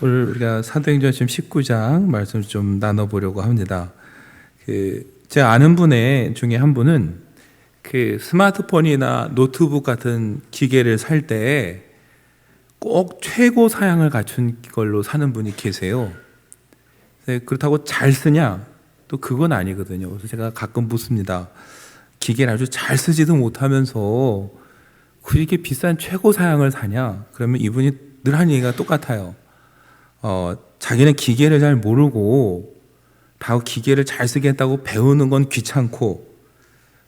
오늘 우리가 사도행전 지금 19장 말씀을 좀 나눠보려고 합니다. 제가 아는 분의 중에 한 분은 스마트폰이나 노트북 같은 기계를 살 때 꼭 최고 사양을 갖춘 걸로 사는 분이 계세요. 그렇다고 잘 쓰냐? 또 그건 아니거든요. 그래서 제가 가끔 묻습니다. 기계를 아주 잘 쓰지도 못하면서 그렇게 비싼 최고 사양을 사냐? 그러면 이분이 늘 하는 얘기가 똑같아요. 자기는 기계를 잘 모르고 다 기계를 잘 쓰겠다고 배우는 건 귀찮고,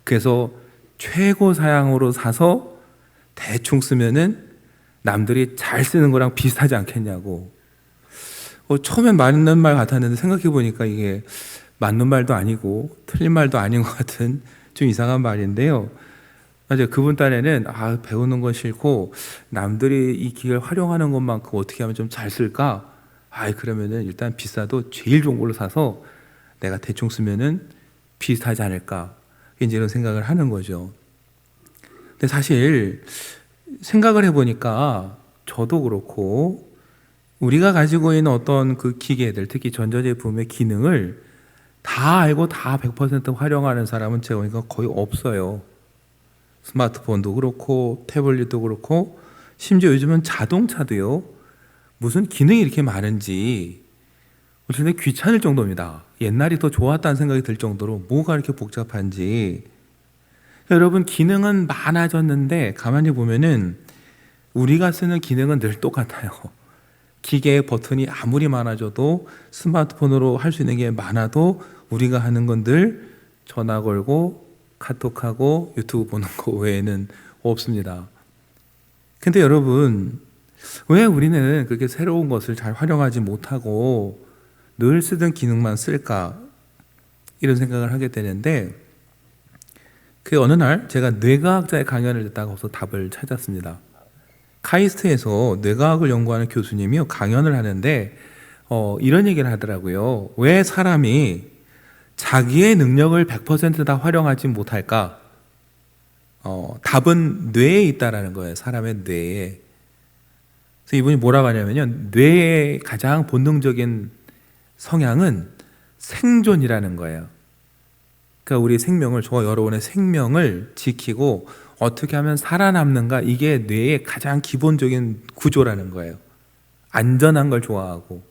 그래서 최고 사양으로 사서 대충 쓰면은 남들이 잘 쓰는 거랑 비슷하지 않겠냐고. 처음엔 맞는 말 같았는데 생각해 보니까 이게 맞는 말도 아니고 틀린 말도 아닌 것 같은 좀 이상한 말인데요. 맞아요. 그분 딴에는 배우는 건 싫고 남들이 이 기계를 활용하는 것만큼 어떻게 하면 좀 잘 쓸까? 그러면은 일단 비싸도 제일 좋은 걸로 사서 내가 대충 쓰면은 비슷하지 않을까? 이제 이런 생각을 하는 거죠. 근데 사실 생각을 해보니까 저도 그렇고 우리가 가지고 있는 어떤 그 기계들, 특히 전자제품의 기능을 다 알고 다 100% 활용하는 사람은 제가 보니까 거의 없어요. 스마트폰도 그렇고 태블릿도 그렇고 심지어 요즘은 자동차도요, 무슨 기능이 이렇게 많은지 정말 귀찮을 정도입니다. 옛날이 더 좋았다는 생각이 들 정도로 뭐가 이렇게 복잡한지. 여러분, 기능은 많아졌는데 가만히 보면은 우리가 쓰는 기능은 늘 똑같아요. 기계의 버튼이 아무리 많아져도, 스마트폰으로 할 수 있는 게 많아도 우리가 하는 건 늘 전화 걸고 카톡하고 유튜브 보는 거 외에는 없습니다. 근데 여러분, 왜 우리는 그렇게 새로운 것을 잘 활용하지 못하고 늘 쓰던 기능만 쓸까? 이런 생각을 하게 되는데, 어느 날 제가 뇌과학자의 강연을 듣다가 거기서 답을 찾았습니다. 카이스트에서 뇌과학을 연구하는 교수님이 강연을 하는데 이런 얘기를 하더라고요. 왜 사람이 자기의 능력을 100%다 활용하지 못할까? 답은 뇌에 있다라는 거예요. 사람의 뇌에. 그래서 이분이 뭐라고 하냐면요, 뇌의 가장 본능적인 성향은 생존이라는 거예요. 그러니까 우리 생명을, 저와 여러분의 생명을 지키고 어떻게 하면 살아남는가, 이게 뇌의 가장 기본적인 구조라는 거예요. 안전한 걸 좋아하고.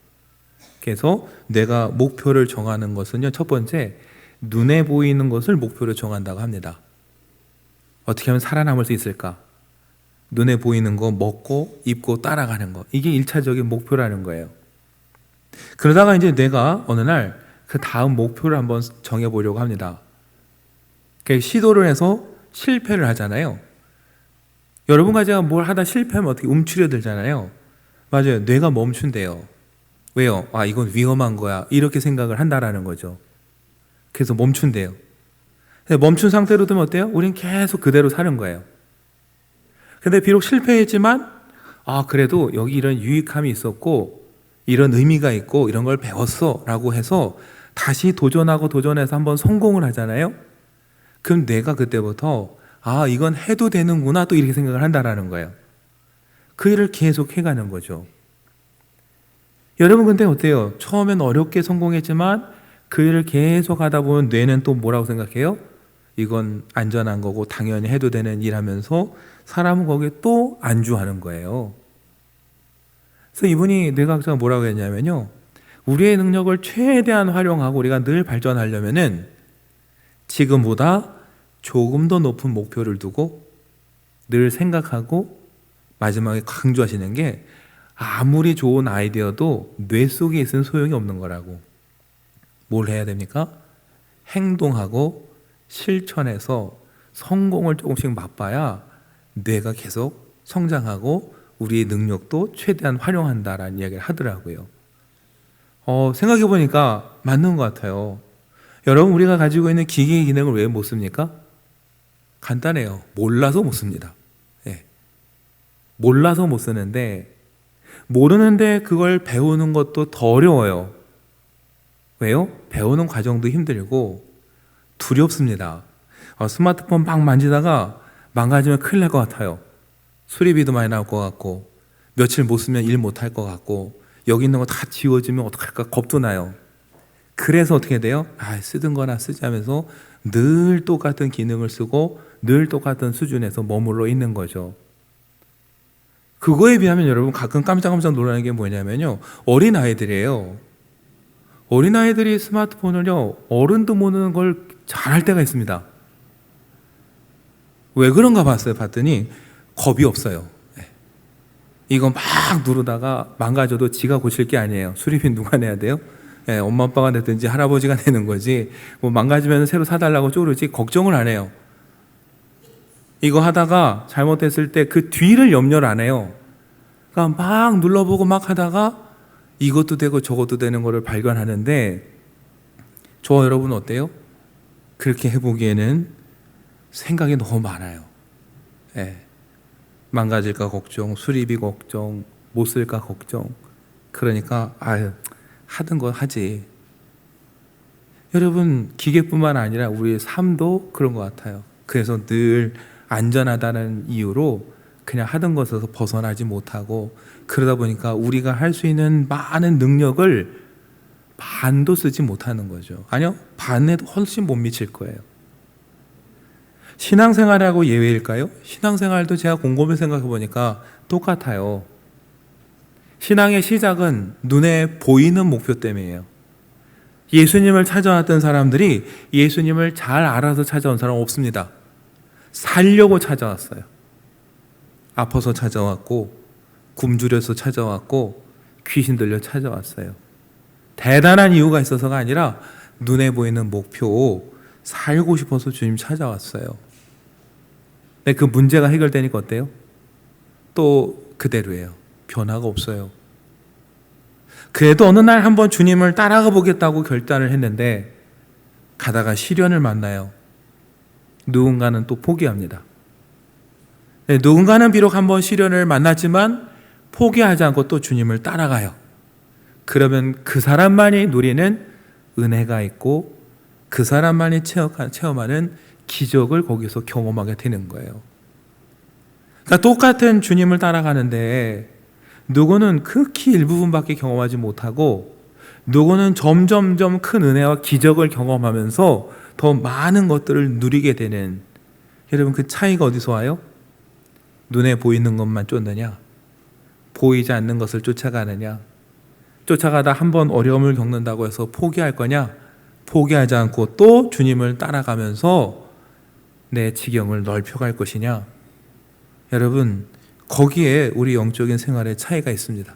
그래서 뇌가 목표를 정하는 것은요, 첫 번째, 눈에 보이는 것을 목표로 정한다고 합니다. 어떻게 하면 살아남을 수 있을까? 눈에 보이는 거 먹고 입고 따라가는 거, 이게 1차적인 목표라는 거예요. 그러다가 이제 뇌가 어느 날 그 다음 목표를 한번 정해보려고 합니다. 시도를 해서 실패를 하잖아요. 여러분과 제가 뭘 하다 실패하면 어떻게 움츠려들잖아요. 맞아요. 뇌가 멈춘대요. 왜요? 이건 위험한 거야, 이렇게 생각을 한다라는 거죠. 그래서 멈춘대요. 멈춘 상태로 두면 어때요? 우린 계속 그대로 사는 거예요. 근데 비록 실패했지만 그래도 여기 이런 유익함이 있었고 이런 의미가 있고 이런 걸 배웠어 라고 해서 다시 도전하고 도전해서 한번 성공을 하잖아요. 그럼 뇌가 그때부터 이건 해도 되는구나, 또 이렇게 생각을 한다라는 거예요. 그 일을 계속 해가는 거죠. 여러분, 근데 어때요? 처음엔 어렵게 성공했지만 그 일을 계속 하다 보면 뇌는 또 뭐라고 생각해요? 이건 안전한 거고 당연히 해도 되는 일 하면서 사람은 거기에 또 안주하는 거예요. 그래서 이분이, 뇌과학자가 뭐라고 했냐면요, 우리의 능력을 최대한 활용하고 우리가 늘 발전하려면은 지금보다 조금 더 높은 목표를 두고 늘 생각하고, 마지막에 강조하시는 게 아무리 좋은 아이디어도 뇌 속에 있으면 소용이 없는 거라고. 뭘 해야 됩니까? 행동하고 실천해서 성공을 조금씩 맛봐야 뇌가 계속 성장하고 우리의 능력도 최대한 활용한다라는 이야기를 하더라고요. 생각해 보니까 맞는 것 같아요. 여러분, 우리가 가지고 있는 기계의 기능을 왜 못 씁니까? 간단해요. 몰라서 못 씁니다. 몰라서 못 쓰는데, 모르는데 그걸 배우는 것도 더 어려워요. 왜요? 배우는 과정도 힘들고 두렵습니다. 스마트폰 막 만지다가 망가지면 큰일 날 것 같아요. 수리비도 많이 나올 것 같고, 며칠 못 쓰면 일 못 할 것 같고 여기 있는 거 다 지워지면 어떡할까 겁도 나요. 그래서 어떻게 돼요? 쓰던 거나 쓰지 하면서 늘 똑같은 기능을 쓰고 늘 똑같은 수준에서 머물러 있는 거죠. 그거에 비하면 여러분 가끔 깜짝깜짝 놀라는 게 뭐냐면요, 어린아이들이에요. 어린아이들이 스마트폰을요, 어른도 모르는 걸 잘할 때가 있습니다. 왜 그런가 봤더니 겁이 없어요. 이거 막 누르다가 망가져도 지가 고칠 게 아니에요. 수리비 누가 내야 돼요? 엄마 아빠가 내든지 할아버지가 내는 거지, 뭐 망가지면 새로 사달라고 쪼르지 걱정을 안 해요. 이거 하다가 잘못했을 때 그 뒤를 염려를 안 해요. 그러니까 막 눌러보고 막 하다가 이것도 되고 저것도 되는 거를 발견하는데, 저와 여러분 어때요? 그렇게 해보기에는 생각이 너무 많아요. 망가질까 걱정, 수리비 걱정, 못 쓸까 걱정. 그러니까 하던 거 하지. 여러분, 기계뿐만 아니라 우리의 삶도 그런 것 같아요. 그래서 늘 안전하다는 이유로 그냥 하던 것에서 벗어나지 못하고, 그러다 보니까 우리가 할 수 있는 많은 능력을 반도 쓰지 못하는 거죠. 아니요, 반에도 훨씬 못 미칠 거예요. 신앙생활하고 예외일까요? 신앙생활도 제가 곰곰이 생각해 보니까 똑같아요. 신앙의 시작은 눈에 보이는 목표 때문이에요. 예수님을 찾아왔던 사람들이 예수님을 잘 알아서 찾아온 사람 없습니다. 살려고 찾아왔어요. 아파서 찾아왔고, 굶주려서 찾아왔고, 귀신 들려 찾아왔어요. 대단한 이유가 있어서가 아니라 눈에 보이는 목표, 살고 싶어서 주님 찾아왔어요. 근데 그 문제가 해결되니까 어때요? 또 그대로예요. 변화가 없어요. 그래도 어느 날 한번 주님을 따라가 보겠다고 결단을 했는데 가다가 시련을 만나요. 누군가는 또 포기합니다. 누군가는 비록 한번 시련을 만났지만 포기하지 않고 또 주님을 따라가요. 그러면 그 사람만이 누리는 은혜가 있고 그 사람만이 체험하는 기적을 거기서 경험하게 되는 거예요. 그러니까 똑같은 주님을 따라가는데 누구는 극히 일부분밖에 경험하지 못하고 누구는 점점점 큰 은혜와 기적을 경험하면서 더 많은 것들을 누리게 되는, 여러분 그 차이가 어디서 와요? 눈에 보이는 것만 쫓느냐, 보이지 않는 것을 쫓아가느냐, 쫓아가다 한번 어려움을 겪는다고 해서 포기할 거냐, 포기하지 않고 또 주님을 따라가면서 내 지경을 넓혀갈 것이냐. 여러분, 거기에 우리 영적인 생활의 차이가 있습니다.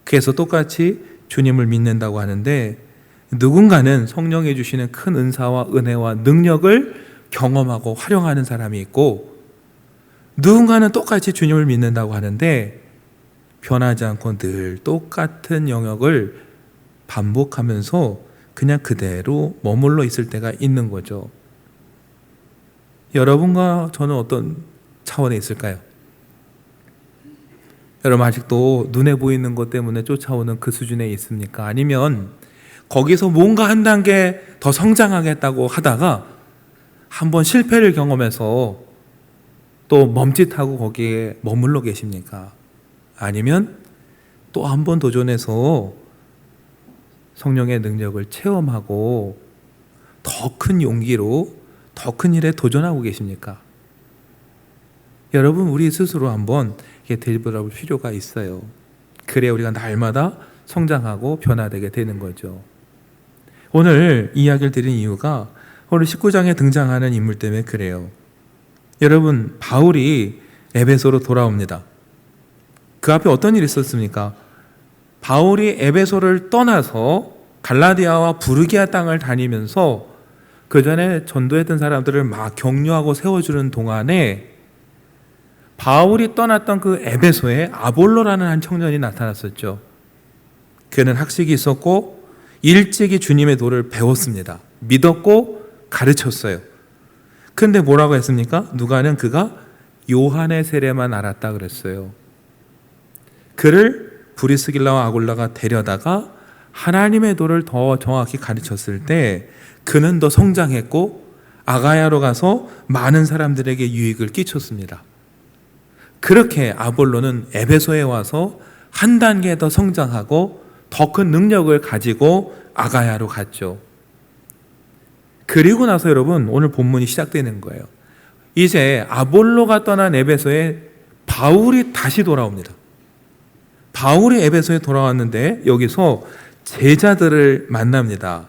그래서 똑같이 주님을 믿는다고 하는데 누군가는 성령이 주시는 큰 은사와 은혜와 능력을 경험하고 활용하는 사람이 있고, 누군가는 똑같이 주님을 믿는다고 하는데 변하지 않고 늘 똑같은 영역을 반복하면서 그냥 그대로 머물러 있을 때가 있는 거죠. 여러분과 저는 어떤 차원에 있을까요? 여러분 아직도 눈에 보이는 것 때문에 쫓아오는 그 수준에 있습니까? 아니면 거기서 뭔가 한 단계 더 성장하겠다고 하다가 한번 실패를 경험해서 또 멈칫하고 거기에 머물러 계십니까? 아니면 또 한 번 도전해서 성령의 능력을 체험하고 더 큰 용기로 더 큰 일에 도전하고 계십니까? 여러분, 우리 스스로 한번 되돌아볼 필요가 있어요. 그래야 우리가 날마다 성장하고 변화되게 되는 거죠. 오늘 이야기를 드린 이유가 오늘 19장에 등장하는 인물 때문에 그래요. 여러분, 바울이 에베소로 돌아옵니다. 그 앞에 어떤 일이 있었습니까? 바울이 에베소를 떠나서 갈라디아와 부르기아 땅을 다니면서 그 전에 전도했던 사람들을 막 격려하고 세워주는 동안에 바울이 떠났던 그 에베소에 아볼로라는 한 청년이 나타났었죠. 그는 학식이 있었고 일찍이 주님의 도를 배웠습니다. 믿었고 가르쳤어요. 근데 뭐라고 했습니까? 누가는 그가 요한의 세례만 알았다 그랬어요. 그를 브리스길라와 아굴라가 데려다가 하나님의 도를 더 정확히 가르쳤을 때 그는 더 성장했고 아가야로 가서 많은 사람들에게 유익을 끼쳤습니다. 그렇게 아볼로는 에베소에 와서 한 단계 더 성장하고 더 큰 능력을 가지고 아가야로 갔죠. 그리고 나서 여러분, 오늘 본문이 시작되는 거예요. 이제 아볼로가 떠난 에베소에 바울이 다시 돌아옵니다. 바울이 에베소에 돌아왔는데 여기서 제자들을 만납니다.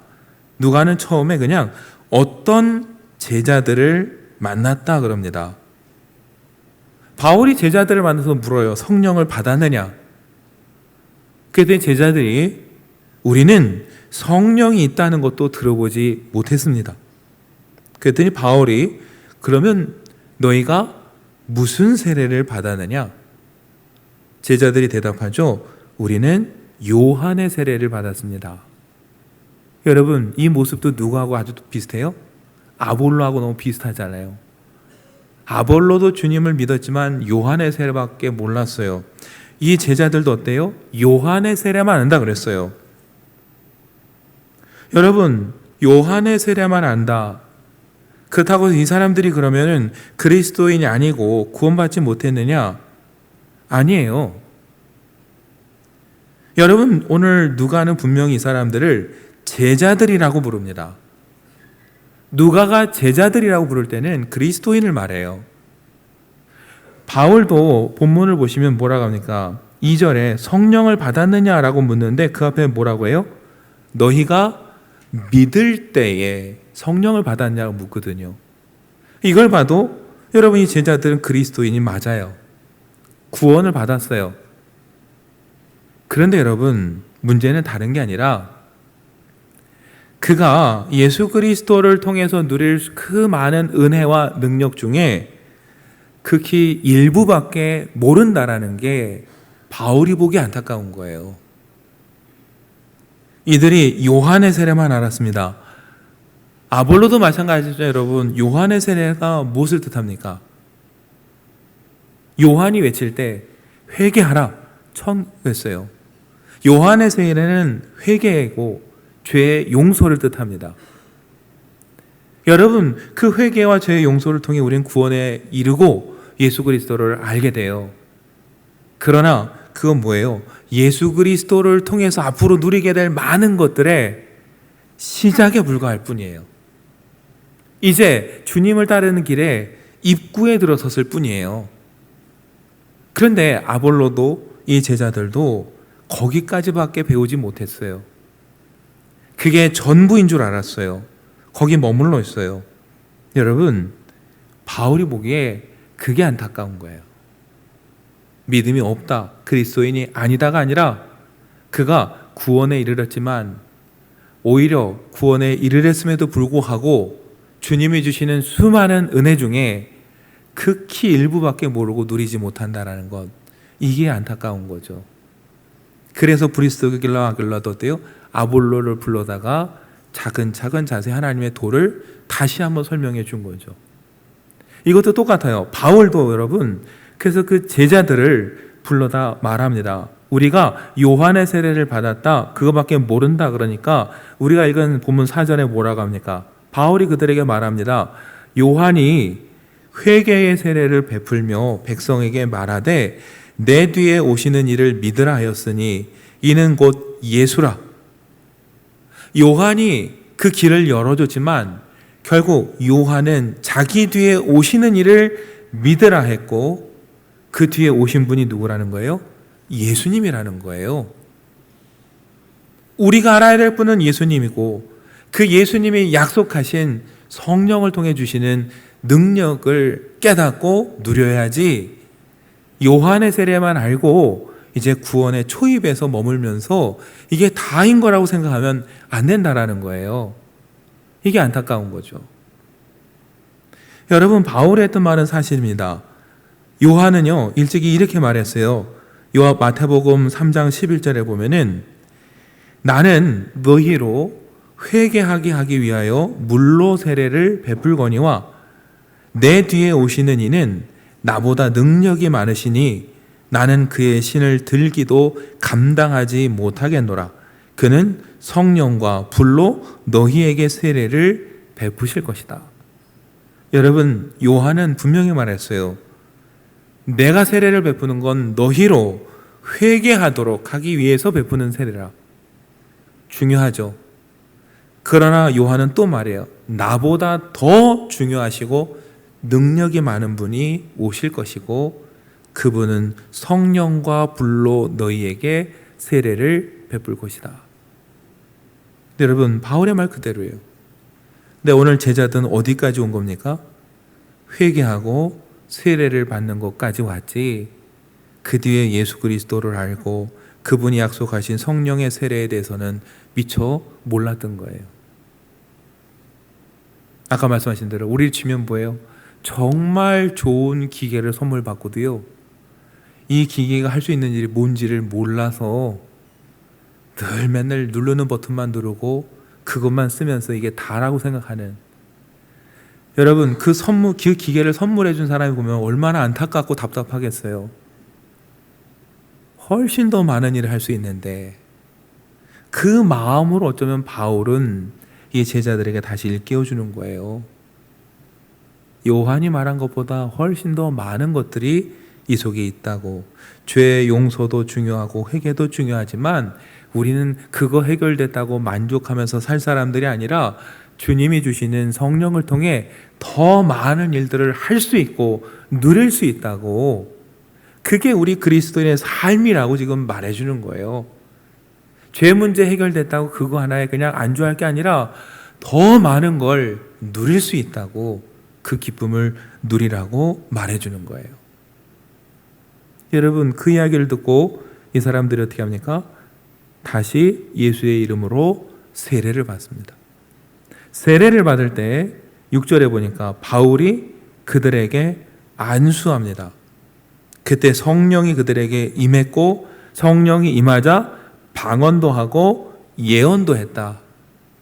누가는 처음에 그냥 어떤 제자들을 만났다 그럽니다. 바울이 제자들을 만나서 물어요. 성령을 받았느냐? 그랬더니 제자들이 우리는 성령이 있다는 것도 들어보지 못했습니다. 그랬더니 바울이 그러면 너희가 무슨 세례를 받았느냐? 제자들이 대답하죠. 우리는 요한의 세례를 받았습니다. 여러분, 이 모습도 누구하고 아주 비슷해요? 아볼로하고 너무 비슷하잖아요. 아볼로도 주님을 믿었지만 요한의 세례밖에 몰랐어요. 이 제자들도 어때요? 요한의 세례만 안다 그랬어요. 여러분, 요한의 세례만 안다. 그렇다고 이 사람들이 그러면은 그리스도인이 아니고 구원받지 못했느냐? 아니에요. 여러분, 오늘 누가는 분명히 이 사람들을 제자들이라고 부릅니다. 누가가 제자들이라고 부를 때는 그리스도인을 말해요. 바울도 본문을 보시면 뭐라고 합니까? 2절에 성령을 받았느냐라고 묻는데 그 앞에 뭐라고 해요? 너희가 믿을 때에 성령을 받았냐고 묻거든요. 이걸 봐도 여러분, 이 제자들은 그리스도인이 맞아요. 구원을 받았어요. 그런데 여러분, 문제는 다른 게 아니라 그가 예수 그리스도를 통해서 누릴 그 많은 은혜와 능력 중에 극히 일부밖에 모른다라는 게 바울이 보기 안타까운 거예요. 이들이 요한의 세례만 알았습니다. 아볼로도 마찬가지죠, 여러분. 요한의 세례가 무엇을 뜻합니까? 요한이 외칠 때 회개하라 청했어요. 요한의 세례는 회개고 죄의 용서를 뜻합니다. 여러분, 그 회개와 죄의 용서를 통해 우리는 구원에 이르고 예수 그리스도를 알게 돼요. 그러나 그건 뭐예요? 예수 그리스도를 통해서 앞으로 누리게 될 많은 것들의 시작에 불과할 뿐이에요. 이제 주님을 따르는 길에 입구에 들어섰을 뿐이에요. 그런데 아볼로도 이 제자들도 거기까지밖에 배우지 못했어요. 그게 전부인 줄 알았어요. 거기 머물러 있어요. 여러분, 바울이 보기에 그게 안타까운 거예요. 믿음이 없다, 그리스도인이 아니다가 아니라 그가 구원에 이르렀지만 오히려 구원에 이르렀음에도 불구하고 주님이 주시는 수많은 은혜 중에 극히 일부밖에 모르고 누리지 못한다라는 것, 이게 안타까운 거죠. 그래서 브리스길라와 아길라도 어때요? 아볼로를 불러다가 차근차근 자세히 하나님의 도를 다시 한번 설명해 준 거죠. 이것도 똑같아요. 바울도 여러분, 그래서 그 제자들을 불러다 말합니다. 우리가 요한의 세례를 받았다, 그거밖에 모른다. 그러니까 우리가 읽은 본문 4절에 뭐라고 합니까? 바울이 그들에게 말합니다. 요한이 회개의 세례를 베풀며 백성에게 말하되 내 뒤에 오시는 이를 믿으라 하였으니 이는 곧 예수라. 요한이 그 길을 열어줬지만 결국 요한은 자기 뒤에 오시는 이를 믿으라 했고 그 뒤에 오신 분이 누구라는 거예요? 예수님이라는 거예요. 우리가 알아야 될 분은 예수님이고 그 예수님이 약속하신 성령을 통해 주시는 능력을 깨닫고 누려야지 요한의 세례만 알고 이제 구원의 초입에서 머물면서 이게 다인 거라고 생각하면 안 된다라는 거예요. 이게 안타까운 거죠. 여러분, 바울이 했던 말은 사실입니다. 요한은요, 일찍이 이렇게 말했어요. 마태복음 3장 11절에 보면은 나는 너희로 회개하게 하기 위하여 물로 세례를 베풀거니와 내 뒤에 오시는 이는 나보다 능력이 많으시니 나는 그의 신을 들기도 감당하지 못하겠노라. 그는 성령과 불로 너희에게 세례를 베푸실 것이다. 여러분, 요한은 분명히 말했어요. 내가 세례를 베푸는 건 너희로 회개하도록 하기 위해서 베푸는 세례라. 중요하죠. 그러나 요한은 또 말해요. 나보다 더 중요하시고 능력이 많은 분이 오실 것이고 그분은 성령과 불로 너희에게 세례를 베풀 것이다. 여러분, 바울의 말 그대로예요. 근데 오늘 제자들은 어디까지 온 겁니까? 회개하고 세례를 받는 것까지 왔지, 그 뒤에 예수 그리스도를 알고 그분이 약속하신 성령의 세례에 대해서는 미처 몰랐던 거예요. 아까 말씀하신 대로 우리 주면 뭐예요? 정말 좋은 기계를 선물 받고도요, 이 기계가 할 수 있는 일이 뭔지를 몰라서 늘 맨날 누르는 버튼만 누르고 그것만 쓰면서 이게 다라고 생각하는, 여러분, 그 기계를 선물해 준 사람이 보면 얼마나 안타깝고 답답하겠어요. 훨씬 더 많은 일을 할 수 있는데, 그 마음으로 어쩌면 바울은 이 제자들에게 다시 일깨워 주는 거예요. 요한이 말한 것보다 훨씬 더 많은 것들이 이 속에 있다고. 죄의 용서도 중요하고 회개도 중요하지만 우리는 그거 해결됐다고 만족하면서 살 사람들이 아니라 주님이 주시는 성령을 통해 더 많은 일들을 할 수 있고 누릴 수 있다고. 그게 우리 그리스도인의 삶이라고 지금 말해주는 거예요. 죄 문제 해결됐다고 그거 하나에 그냥 안주할 게 아니라 더 많은 걸 누릴 수 있다고, 그 기쁨을 누리라고 말해주는 거예요. 여러분, 그 이야기를 듣고 이 사람들이 어떻게 합니까? 다시 예수의 이름으로 세례를 받습니다. 세례를 받을 때 6절에 보니까 바울이 그들에게 안수합니다. 그때 성령이 그들에게 임했고 성령이 임하자 방언도 하고 예언도 했다.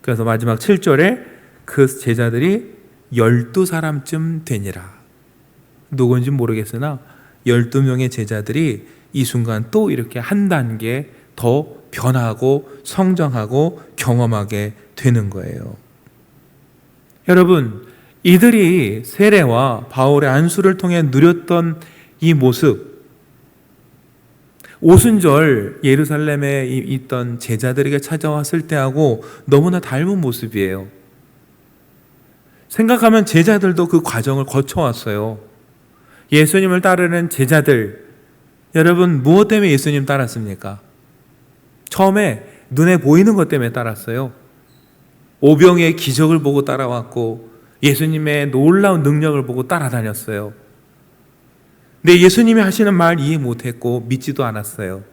그래서 마지막 7절에 그 제자들이 12사람쯤 되니라. 누군지 모르겠으나 12명의 제자들이 이 순간 또 이렇게 한 단계 더 변하고 성장하고 경험하게 되는 거예요. 여러분, 이들이 세례와 바울의 안수를 통해 누렸던 이 모습, 오순절 예루살렘에 있던 제자들에게 찾아왔을 때하고 너무나 닮은 모습이에요. 생각하면 제자들도 그 과정을 거쳐왔어요. 예수님을 따르는 제자들, 여러분, 무엇 때문에 예수님 따랐습니까? 처음에 눈에 보이는 것 때문에 따랐어요. 오병이의 기적을 보고 따라왔고 예수님의 놀라운 능력을 보고 따라다녔어요. 근데 예수님이 하시는 말 이해 못했고 믿지도 않았어요.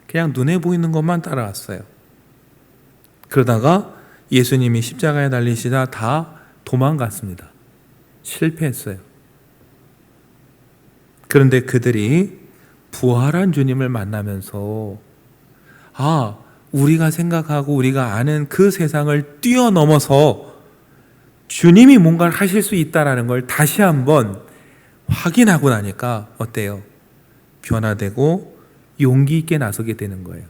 그냥 눈에 보이는 것만 따라왔어요. 그러다가 예수님이 십자가에 달리시다 다 도망갔습니다. 실패했어요. 그런데 그들이 부활한 주님을 만나면서 우리가 생각하고 우리가 아는 그 세상을 뛰어넘어서 주님이 뭔가를 하실 수 있다는 걸 다시 한번 확인하고 나니까 어때요? 변화되고 용기 있게 나서게 되는 거예요.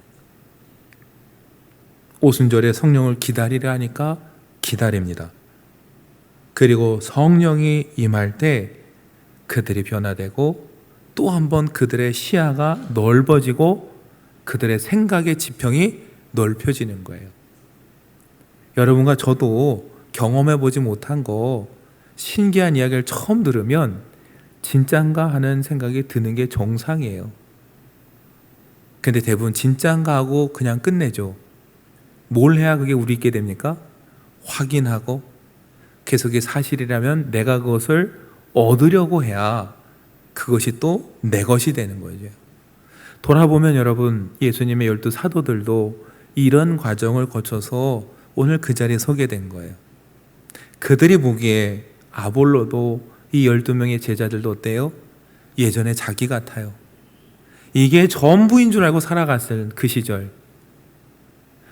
오순절에 성령을 기다리려 하니까 기다립니다. 그리고 성령이 임할 때 그들이 변화되고 또 한번 그들의 시야가 넓어지고 그들의 생각의 지평이 넓혀지는 거예요. 여러분과 저도 경험해보지 못한 거, 신기한 이야기를 처음 들으면 진짠가 하는 생각이 드는 게 정상이에요. 근데 대부분 진짠가 하고 그냥 끝내죠. 뭘 해야 그게 우리 있게 됩니까? 확인하고, 계속 그게 사실이라면 내가 그것을 얻으려고 해야 그것이 또 내 것이 되는 거죠. 돌아보면 여러분, 예수님의 12 사도들도 이런 과정을 거쳐서 오늘 그 자리에 서게 된 거예요. 그들이 보기에 아볼로도 이 12명의 제자들도 어때요? 예전에 자기 같아요. 이게 전부인 줄 알고 살아갔을 그 시절,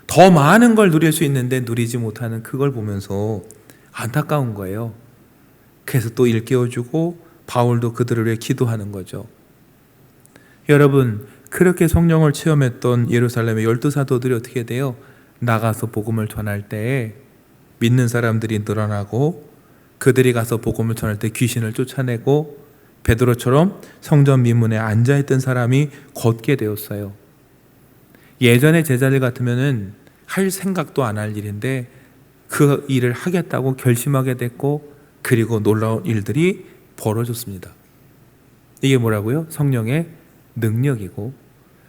더 많은 걸 누릴 수 있는데 누리지 못하는 그걸 보면서 안타까운 거예요. 그래서 또 일깨워주고 바울도 그들을 위해 기도하는 거죠. 여러분, 그렇게 성령을 체험했던 예루살렘의 12 사도들이 어떻게 돼요? 나가서 복음을 전할 때 믿는 사람들이 늘어나고, 그들이 가서 복음을 전할 때 귀신을 쫓아내고, 베드로처럼 성전 미문에 앉아있던 사람이 걷게 되었어요. 예전의 제자들 같으면은 할 생각도 안 할 일인데 그 일을 하겠다고 결심하게 됐고, 그리고 놀라운 일들이 벌어졌습니다. 이게 뭐라고요? 성령의 능력이고,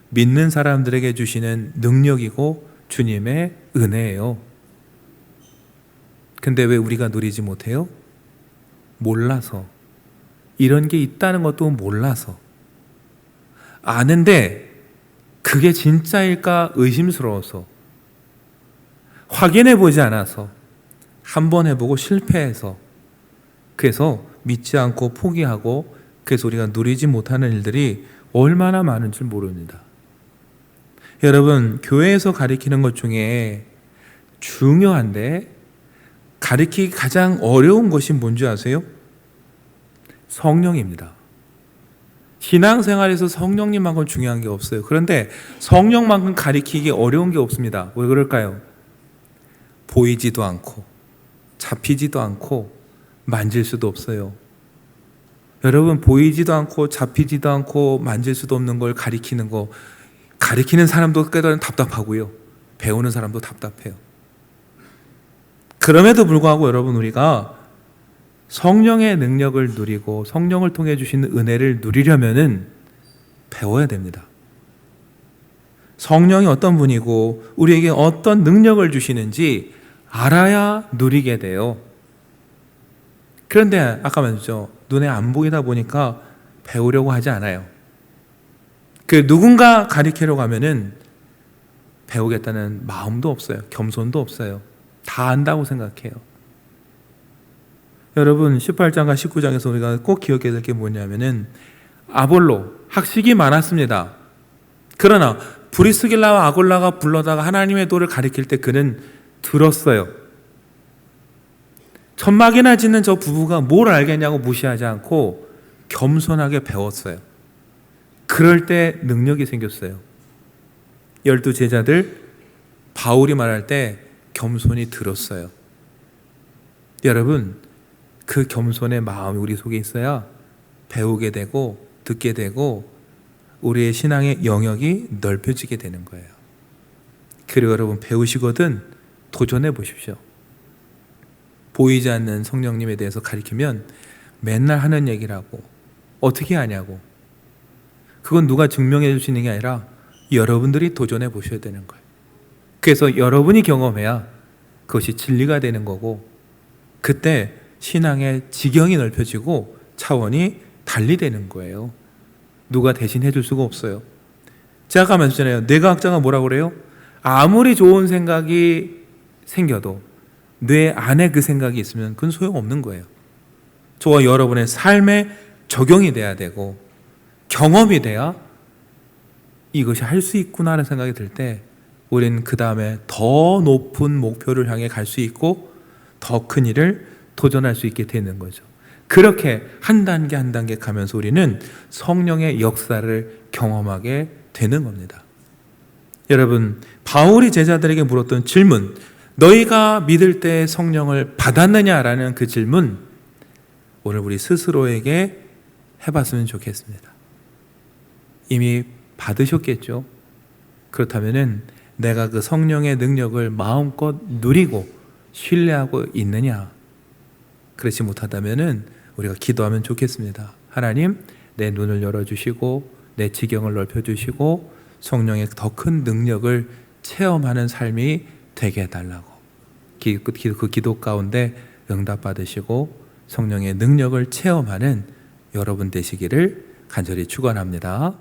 믿는 사람들에게 주시는 능력이고 주님의 은혜예요. 근데 왜 우리가 누리지 못해요? 몰라서. 이런 게 있다는 것도 몰라서. 아는데 그게 진짜일까 의심스러워서, 확인해 보지 않아서, 한번 해보고 실패해서, 그래서 믿지 않고 포기하고, 그래서 우리가 누리지 못하는 일들이 얼마나 많은 줄 모릅니다. 여러분, 교회에서 가르치는 것 중에 중요한데 가르치기 가장 어려운 것이 뭔지 아세요? 성령입니다. 신앙생활에서 성령님만큼 중요한 게 없어요. 그런데 성령만큼 가르치기 어려운 게 없습니다. 왜 그럴까요? 보이지도 않고 잡히지도 않고 만질 수도 없어요. 여러분, 보이지도 않고 잡히지도 않고 만질 수도 없는 걸 가리키는 거, 가리키는 사람도 꽤나 답답하고요, 배우는 사람도 답답해요. 그럼에도 불구하고 여러분, 우리가 성령의 능력을 누리고 성령을 통해 주시는 은혜를 누리려면은 배워야 됩니다. 성령이 어떤 분이고 우리에게 어떤 능력을 주시는지 알아야 누리게 돼요. 그런데 아까 말했죠, 눈에 안 보이다 보니까 배우려고 하지 않아요. 그 누군가 가르치려고 하면은 배우겠다는 마음도 없어요. 겸손도 없어요. 다 안다고 생각해요. 여러분, 18장과 19장에서 우리가 꼭 기억해야 될 게 뭐냐면은, 아볼로, 학식이 많았습니다. 그러나 브리스길라와 아골라가 불러다가 하나님의 도를 가르칠 때 그는 들었어요. 천막이나 짓는 저 부부가 뭘 알겠냐고 무시하지 않고 겸손하게 배웠어요. 그럴 때 능력이 생겼어요. 12 제자들, 바울이 말할 때 겸손히 들었어요. 여러분, 그 겸손의 마음이 우리 속에 있어야 배우게 되고 듣게 되고 우리의 신앙의 영역이 넓혀지게 되는 거예요. 그리고 여러분, 배우시거든 도전해 보십시오. 보이지 않는 성령님에 대해서 가르치면 맨날 하는 얘기라고, 어떻게 하냐고, 그건 누가 증명해 줄 수 있는 게 아니라 여러분들이 도전해 보셔야 되는 거예요. 그래서 여러분이 경험해야 그것이 진리가 되는 거고, 그때 신앙의 지경이 넓혀지고 차원이 달리 되는 거예요. 누가 대신 해줄 수가 없어요. 제가 아까 말했잖아요. 뇌과학자가 뭐라고 그래요? 아무리 좋은 생각이 생겨도 뇌 안에 그 생각이 있으면 그건 소용없는 거예요. 저와 여러분의 삶에 적용이 돼야 되고 경험이 돼야 이것이 할 수 있구나라는 생각이 들 때 우리는 그 다음에 더 높은 목표를 향해 갈 수 있고 더 큰 일을 도전할 수 있게 되는 거죠. 그렇게 한 단계 한 단계 가면서 우리는 성령의 역사를 경험하게 되는 겁니다. 여러분, 바울이 제자들에게 물었던 질문, 너희가 믿을 때 성령을 받았느냐라는 그 질문, 오늘 우리 스스로에게 해봤으면 좋겠습니다. 이미 받으셨겠죠? 그렇다면은 내가 그 성령의 능력을 마음껏 누리고 신뢰하고 있느냐? 그렇지 못하다면은 우리가 기도하면 좋겠습니다. 하나님, 내 눈을 열어주시고 내 지경을 넓혀주시고 성령의 더 큰 능력을 체험하는 삶이 되게 해달라고, 그 기도 가운데 응답받으시고 성령의 능력을 체험하는 여러분 되시기를 간절히 축원합니다.